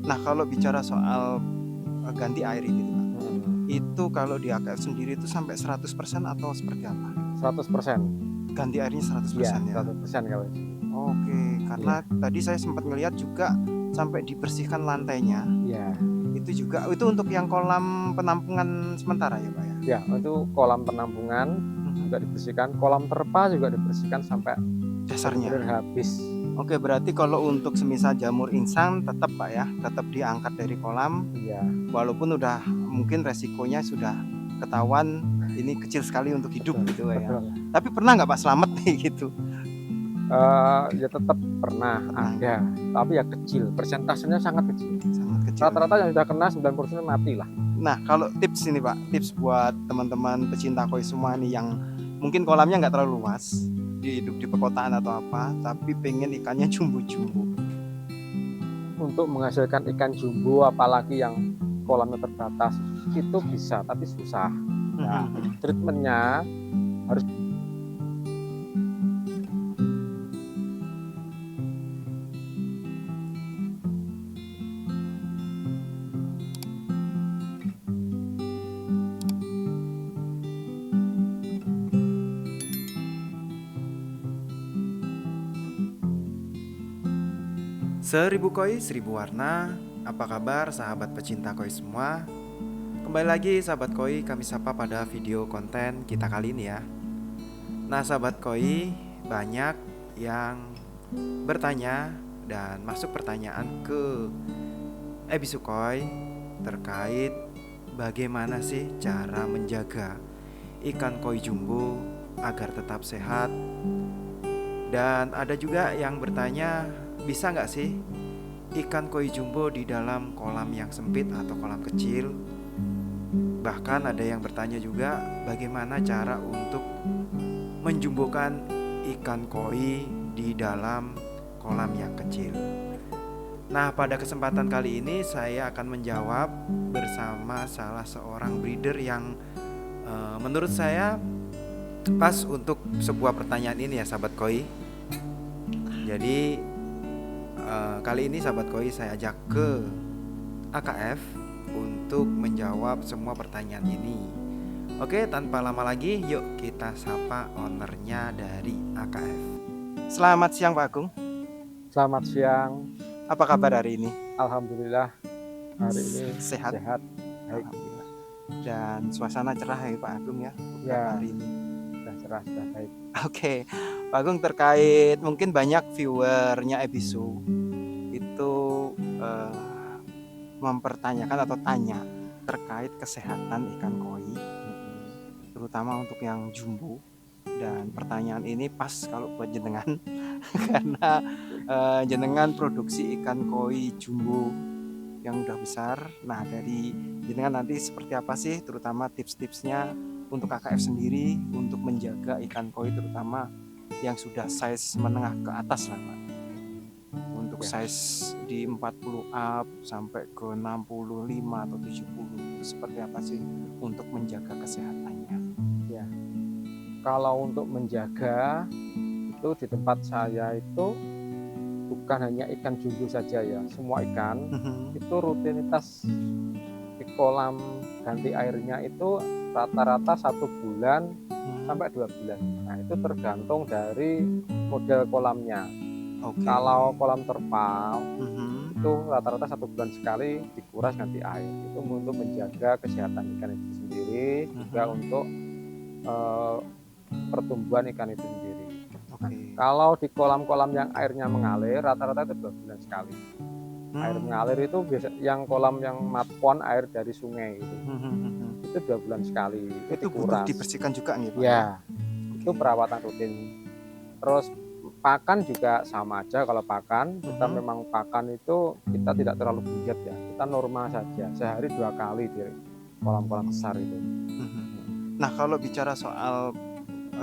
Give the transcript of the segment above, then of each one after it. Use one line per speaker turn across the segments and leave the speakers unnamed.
Nah, kalau bicara soal, ganti air ini tuh, Pak,
Mhm.
itu kalau di AKF sendiri itu sampai 100% atau seperti apa?
100%.
Ganti airnya
Iya,
100% ya?
100% kalau di sini.
Oke, karena
Iya,
tadi saya sempat ngelihat juga sampai dibersihkan lantainya,
iya,
itu juga itu untuk yang kolam penampungan sementara ya, Pak, ya?
iya, itu kolam penampungan juga
Mhm.
dibersihkan, kolam terpal juga dibersihkan sampai
Dasarnya?
benar-benar habis.
Oke, berarti kalau untuk semisal jamur insang tetap, Pak, ya, tetap diangkat dari kolam,
Iya,
walaupun udah mungkin resikonya sudah ketahuan ini kecil sekali untuk hidup
betul,
gitu ya.
betul.
Tapi pernah nggak, Pak, selamat nih gitu?
Ya tetap pernah
Pernah ya?
ada, tapi ya kecil, persentasenya sangat kecil.
Sangat kecil ya?
Rata-rata yang sudah kena 90% matilah.
Nah, kalau tips ini, Pak, tips buat teman-teman pecinta koi semua nih yang mungkin kolamnya nggak terlalu luas, hidup di perkotaan atau apa, tapi pengen ikannya jumbo-jumbo.
Untuk menghasilkan ikan jumbo apalagi yang kolamnya terbatas, itu bisa, tapi susah.
Mhm
Nah,
mhm.
treatment-nya harus.
Seribu koi, seribu warna. Apa kabar sahabat pecinta koi semua? Kembali lagi sahabat koi, kami sapa pada video konten kita kali ini ya. Nah, sahabat koi, banyak yang bertanya dan masuk pertanyaan ke Ebisukoi terkait bagaimana sih cara menjaga ikan koi jumbo agar tetap sehat. Dan ada juga yang bertanya, bisa nggak sih ikan koi jumbo di dalam kolam yang sempit atau kolam kecil? Bahkan ada yang bertanya juga bagaimana cara untuk menjumbokan ikan koi di dalam kolam yang kecil. Nah, pada kesempatan kali ini saya akan menjawab bersama salah seorang breeder yang menurut saya pas untuk sebuah pertanyaan ini ya sahabat koi. Jadi kali ini sahabat koi saya ajak ke AKF untuk menjawab semua pertanyaan ini. Oke, tanpa lama lagi, yuk kita sapa ownernya dari AKF. Selamat siang, Pak Agung.
Selamat siang,
Apa kabar hari ini?
alhamdulillah hari ini
Sehat?
sehat, baik.
Alhamdulillah. Dan suasana cerah ya Pak Agung ya beberapa
Ya,
hari ini.
sudah cerah, sudah baik.
Oke, Pak Agung, terkait mungkin banyak viewernya Ebisu itu eh, mempertanyakan atau tanya terkait kesehatan ikan koi, terutama untuk yang jumbo. Dan pertanyaan ini pas kalau buat jenengan karena jenengan produksi ikan koi jumbo yang udah besar. Nah, dari jenengan nanti seperti apa sih terutama tips-tipsnya untuk KKF sendiri untuk menjaga ikan koi terutama yang sudah size menengah ke atas lah, Pak. Untuk
Ya,
size di 40 up sampai ke 65 atau 70 itu seperti apa sih untuk menjaga kesehatannya?
ya. Kalau untuk menjaga itu di tempat saya itu bukan hanya ikan jumbo saja ya, semua ikan
Mhm.
itu rutinitas di kolam ganti airnya itu rata-rata 1 bulan
Hmm,
sampai 2 bulan. Nah, itu tergantung dari model kolamnya.
oke.
Kalau kolam terpal
Mhm.
itu rata-rata 1 bulan sekali dikuras ganti air. Itu untuk menjaga kesehatan ikan itu sendiri, juga
Mhm.
untuk eh, pertumbuhan ikan itu sendiri. Nah,
Oke.
kalau di kolam-kolam yang airnya mengalir, rata-rata itu 2 bulan sekali. Air
Hmm.
mengalir itu biasa yang kolam yang matpon air dari sungai
Mhm.
itu 2 bulan sekali, itu
Itu butuh
dikuras.
dibersihkan juga nih Pak ya?
Ya, itu
Oke.
perawatan rutin. Terus pakan juga sama aja, kalau pakan kita
Mhm.
memang pakan itu kita tidak terlalu buyat ya, kita normal saja, sehari 2 kali di kolam-kolam besar itu.
Mhm. Nah, kalau bicara soal,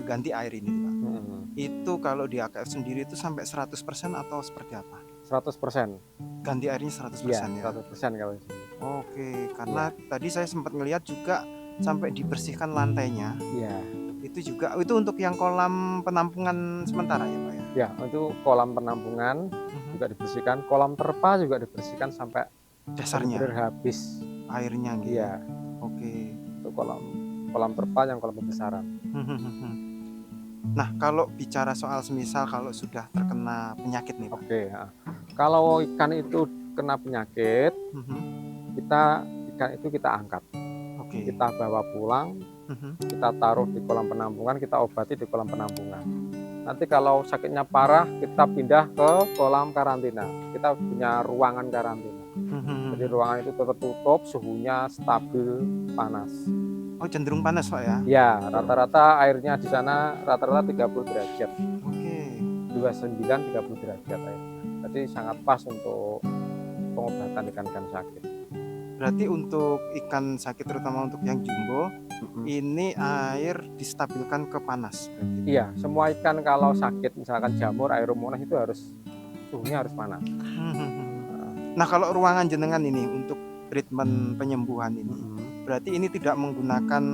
ganti air ini Pak,
Mhm.
itu kalau di AKF sendiri itu sampai 100% atau seperti apa?
100%.
Ganti airnya
Iya,
100% ya?
100% kalau di sini.
Oke,
Iya,
karena tadi saya sempat ngelihat juga sampai dibersihkan lantainya,
iya,
itu juga itu untuk yang kolam penampungan sementara ya Pak ya?
Ya, itu kolam penampungan juga dibersihkan, kolam terpa juga dibersihkan sampai
Dasarnya
benar-benar habis.
airnya gitu.
Iya,
Oke.
itu kolam kolam terpa yang kolam pembesaran.
Nah, kalau bicara soal semisal kalau sudah terkena penyakit nih, Pak.
Oke, ya. Kalau ikan itu kena penyakit, ikan itu kita angkat,
Oke.
kita bawa pulang, kita taruh di kolam penampungan, kita obati di kolam penampungan. Nanti kalau sakitnya parah, kita pindah ke kolam karantina. Kita punya ruangan karantina. Jadi ruangan itu tertutup, suhunya stabil, panas.
Oh, cenderung panas, Pak ya?
Ya, rata-rata airnya di sana rata-rata 30 derajat.
Oke.
29 30 derajat airnya. Jadi sangat pas untuk pengobatan ikan-ikan sakit.
Berarti untuk ikan sakit terutama untuk yang jumbo, ini air distabilkan ke panas berarti.
Iya, semua ikan kalau sakit misalkan jamur, aeromonas itu harus suhunya harus panas.
Nah, kalau ruangan jenengan ini untuk treatment penyembuhan ini, berarti ini tidak menggunakan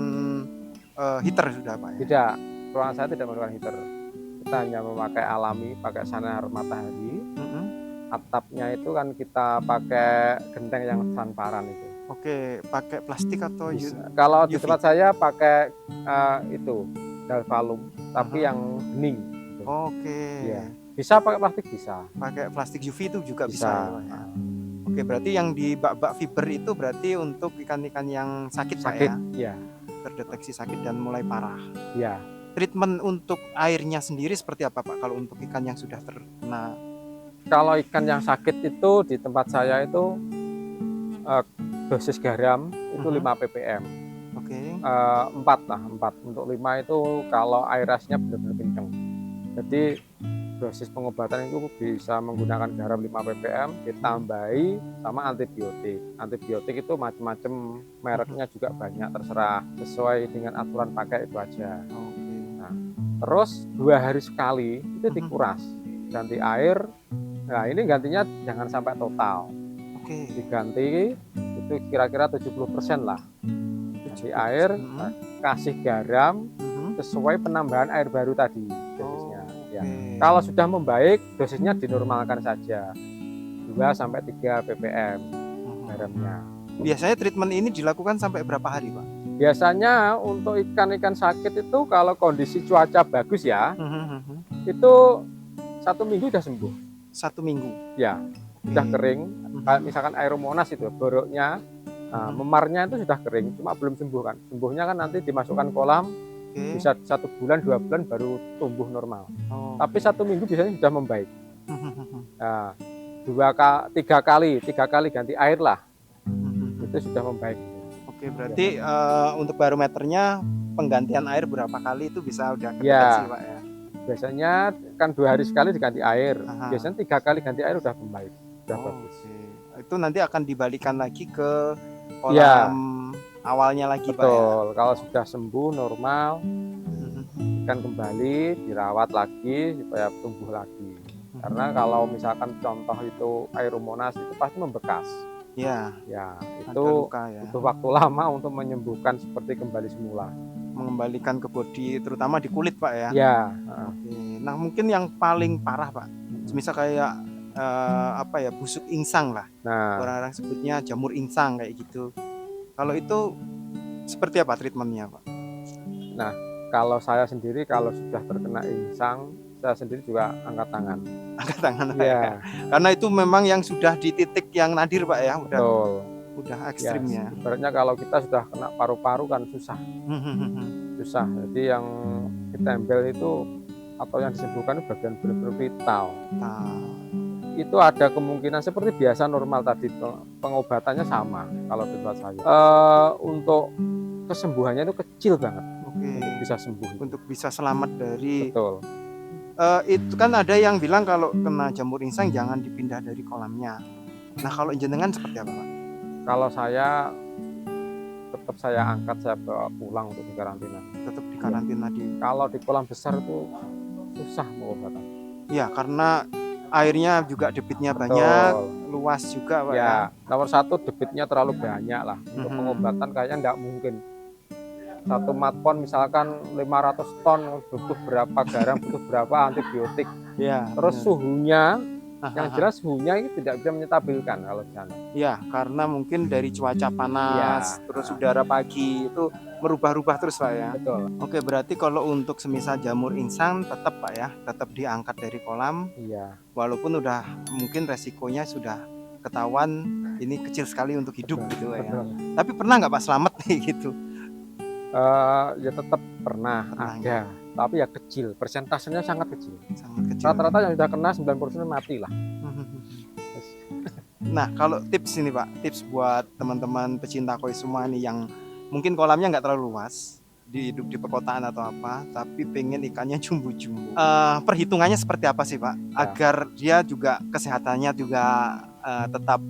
heater sudah, Pak ya?
Tidak, ruangan saya tidak menggunakan heater. Kita hanya memakai alami, pakai sinar matahari. Atapnya itu kan kita pakai genteng yang transparan itu.
Oke, pakai plastik atau
kalau di
UV?
tempat saya pakai itu galvalum, tapi yang bening. Gitu.
Oke.
Ya. Bisa pakai plastik, bisa.
Pakai plastik UV itu juga bisa.
Bisa.
Ya? Oke, berarti yang di bak-bak fiber itu berarti untuk ikan-ikan yang sakit, Pak ya?
Ya.
Terdeteksi sakit dan mulai parah.
Ya.
Treatment untuk airnya sendiri seperti apa, Pak? Kalau untuk ikan yang sudah terkena?
Kalau ikan yang sakit itu di tempat saya itu dosis garam itu 5 ppm.
Oke.
4 lah, 4. Untuk 5 itu kalau air asnya benar-benar kencang. Jadi dosis pengobatan itu bisa menggunakan garam 5 ppm ditambahi sama antibiotik. Antibiotik itu macam-macam, mereknya juga banyak, terserah sesuai dengan aturan pakai itu aja. Nah, terus 2 hari sekali itu dikuras, ganti air. Nah, ini gantinya jangan sampai total.
Oke.
Diganti itu kira-kira 70% lah. Ganti air, kasih garam sesuai penambahan air baru tadi dosisnya. Ya. Kalau sudah membaik, dosisnya dinormalkan saja. 2 sampai 3 ppm garamnya.
Biasanya treatment ini dilakukan sampai berapa hari, Pak?
Biasanya untuk ikan-ikan sakit itu kalau kondisi cuaca bagus ya, itu 1 minggu sudah sembuh.
1 minggu?
Ya, sudah kering. Kayak misalkan aeromonas itu, boroknya, memarnya itu sudah kering, cuma belum sembuh kan. Sembuhnya kan nanti dimasukkan kolam, bisa 1 bulan, 2 bulan baru tumbuh normal. Tapi 1 minggu biasanya sudah membaik. Nah, 3 kali ganti air lah, itu sudah membaik.
Oke, berarti untuk barometernya penggantian air berapa kali itu bisa udah kedeteksi, Pak ya?
Biasanya kan 2 hari sekali diganti air. Biasanya 3 kali ganti air udah membaik, udah bagus.
Itu nanti akan dibalikan lagi ke kolam awalnya lagi, Pak ya?
Betul. Kalau sudah sembuh normal, ikan kembali dirawat lagi supaya tumbuh lagi. Karena kalau misalkan contoh itu aeromonas itu pasti membekas. Ya, itu
luka, ya.
Butuh waktu lama untuk menyembuhkan seperti kembali semula.
Mengembalikan ke bodi, terutama di kulit, Pak ya?
Ya.
Oke. Nah, mungkin yang paling parah, Pak, misal kayak busuk insang lah.
Nah,
orang-orang sebutnya jamur insang kayak gitu. Kalau itu seperti apa treatmentnya, Pak?
Nah, kalau saya sendiri kalau sudah terkena insang, saya sendiri juga angkat tangan.
Angkat tangan, Pak ya. Karena itu memang yang sudah di titik yang nadir, Pak ya. Udah ekstrimnya.
Ibaratnya kalau kita sudah kena paru-paru kan susah. Susah. Jadi yang ditempel itu atau yang disembuhkan bagian benar-benar vital. Itu ada kemungkinan seperti biasa normal tadi, pengobatannya sama kalau di tempat saya. Untuk kesembuhannya itu kecil banget. Untuk bisa sembuh.
Untuk bisa selamat dari.
Betul.
Itu kan ada yang bilang kalau kena jamur insang jangan dipindah dari kolamnya. Nah, kalau jenengan seperti apa, Pak?
Kalau saya tetap saya angkat, saya bawa pulang untuk dikarantina.
Tetap dikarantina
Kalau di kolam besar itu susah pengobatan.
Ya, karena airnya juga debitnya banyak, luas juga, Pak ya.
Nomor 1 debitnya terlalu banyak lah. Untuk pengobatan kayaknya nggak mungkin. satu matpon misalkan 500 ton, butuh berapa garam, butuh berapa antibiotik.
Ya,
Terus
benar.
suhunya, yang
Hahaha.
jelas suhunya ini tidak bisa menstabilkan kalau di sana.
Ya, karena mungkin dari cuaca panas,
Iya,
terus udara pagi itu merubah-rubah terus Pak ya.
betul.
Oke, berarti kalau untuk semisal jamur insang tetap Pak ya, tetap diangkat dari kolam,
Iya,
walaupun udah mungkin resikonya sudah ketahuan ini kecil sekali untuk hidup
betul,
gitu Pak ya.
betul.
Tapi pernah nggak Pak selamat nih gitu?
Ya tetap pernah
Pernah ya,
ada, tapi ya kecil, persentasenya sangat kecil.
sangat kecil.
Rata-rata yang sudah kena 90% mati lah.
Nah, kalau tips ini Pak, tips buat teman-teman pecinta koi semua nih yang mungkin kolamnya nggak terlalu luas, hidup di perkotaan atau apa, tapi pengen ikannya jumbo-jumbo. Perhitungannya seperti apa sih Pak?
Ya.
Agar dia juga kesehatannya juga tetap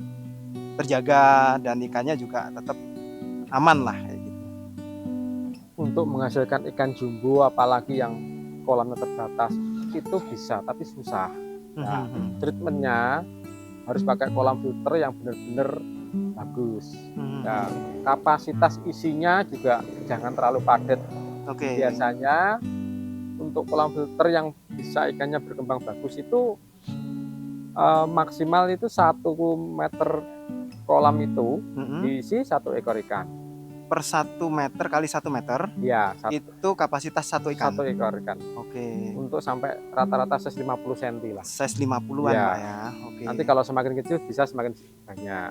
terjaga dan ikannya juga tetap aman lah kayak gitu.
Untuk menghasilkan ikan jumbo, apalagi yang kolamnya terbatas, itu bisa, tapi susah. Nah, treatmentnya harus pakai kolam filter yang benar-benar bagus. Nah, kapasitas isinya juga jangan terlalu padat.
Oke.
Biasanya untuk kolam filter yang bisa ikannya berkembang bagus itu maksimal itu 1 meter kolam itu diisi 1 ekor ikan.
Per 1 meter kali 1 meter
Ya,
itu kapasitas 1 ikan.
1 ekor ikan.
Oke.
Untuk sampai rata-rata size 50 cm lah.
Size 50-an
Ya.
Pak ya. Oke.
Nanti kalau semakin kecil bisa semakin banyak.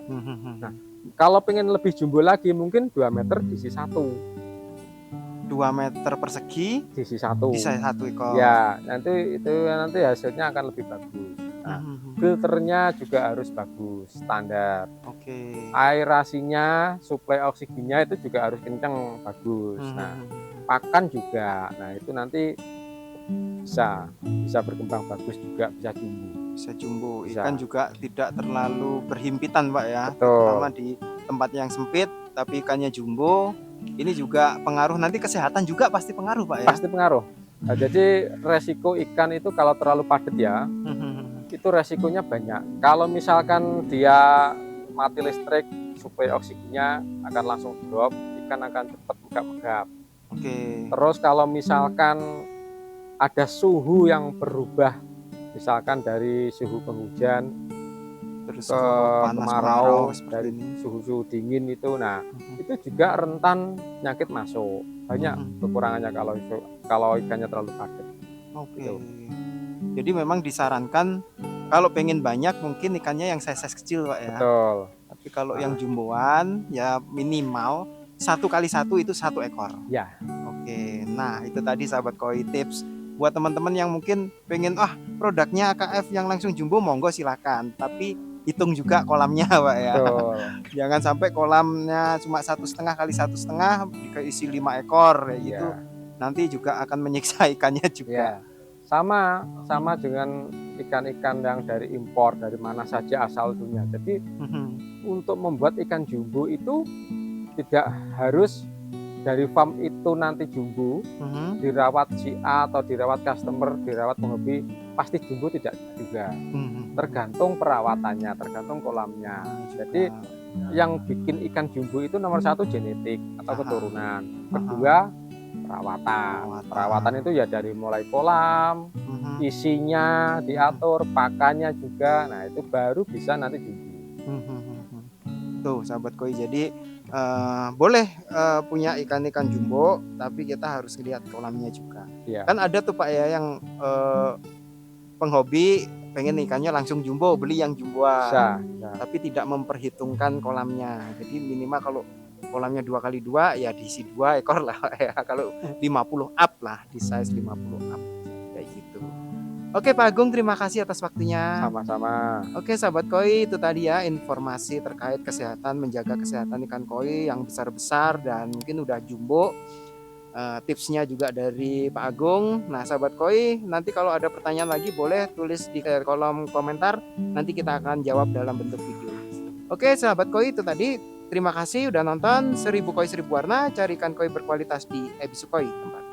Nah, kalau pengen lebih jumbo lagi mungkin 2 meter diisi 1.
2 meter persegi
Diisi 1.
bisa 1 ekor.
Ya, nanti hasilnya akan lebih bagus. Nah, filternya juga harus bagus, standar.
Oke.
Aerasinya, suplai oksigennya itu juga harus kencang, bagus. Nah, pakan juga. Nah, itu nanti bisa berkembang bagus juga, bisa jumbo.
Bisa jumbo.
Bisa.
Ikan juga tidak terlalu berhimpitan Pak ya.
Betul.
Terutama di tempat yang sempit tapi ikannya jumbo. Ini juga pengaruh nanti kesehatan juga pasti pengaruh Pak ya.
Pasti pengaruh. Nah, jadi resiko ikan itu kalau terlalu padat ya, itu resikonya banyak. Kalau misalkan dia mati listrik, suplai oksigennya akan langsung drop, ikan akan cepat megap-megap.
Oke.
Terus kalau misalkan ada suhu yang berubah, misalkan dari suhu penghujan
Terus
ke
panas
kemarau,
seperti
dari
ini.
suhu-suhu dingin itu, nah itu juga rentan penyakit masuk. Banyak kekurangannya kalau ikannya terlalu padat.
Oke.
Gitu.
Jadi memang disarankan kalau pengen banyak mungkin ikannya yang size kecil Pak ya.
Betul.
Tapi kalau yang jumboan ya minimal 1 kali 1 itu 1 ekor.
Ya.
Oke. Nah, itu tadi sahabat koi tips buat teman-teman yang mungkin pengen produknya AKF yang langsung jumbo monggo silakan. Tapi hitung juga kolamnya Pak ya.
Betul.
Jangan sampai kolamnya cuma 1,5 kali 1,5 diisi 5 ekor kayak gitu. Nanti juga akan menyiksa ikannya juga.
Ya. Sama dengan ikan-ikan yang dari impor dari mana saja asal usulnya. Jadi untuk membuat ikan jumbo itu tidak harus dari farm itu nanti jumbo, dirawat si A atau dirawat customer, dirawat penghobi, pasti jumbo tidak juga. Tergantung perawatannya, tergantung kolamnya. Jadi yang bikin ikan jumbo itu nomor 1 genetik atau keturunan. Kedua perawatan itu ya dari mulai kolam, isinya diatur, pakannya juga. Nah, itu baru bisa nanti jumbo.
Tuh sahabat koi, jadi boleh punya ikan-ikan jumbo, tapi kita harus lihat kolamnya juga. Kan ada tuh Pak ya yang penghobi pengen ikannya langsung jumbo, beli yang jumboan, tapi tidak memperhitungkan kolamnya. Jadi minimal kalau kolamnya 2x2 ya diisi 2 ekor lah ya. Kalau 50 up lah, di size 50 up kayak gitu. Oke Pak Agung, terima kasih atas waktunya.
Sama-sama.
Oke sahabat koi, itu tadi ya informasi terkait kesehatan, menjaga kesehatan ikan koi yang besar-besar dan mungkin udah jumbo. Tipsnya juga dari Pak Agung. Nah sahabat koi, nanti kalau ada pertanyaan lagi boleh tulis di kolom komentar. Nanti kita akan jawab dalam bentuk video. Oke sahabat koi, itu tadi. Terima kasih udah nonton 1000 koi 1000 warna. Cari ikan koi berkualitas di Ebisu Koi tempat.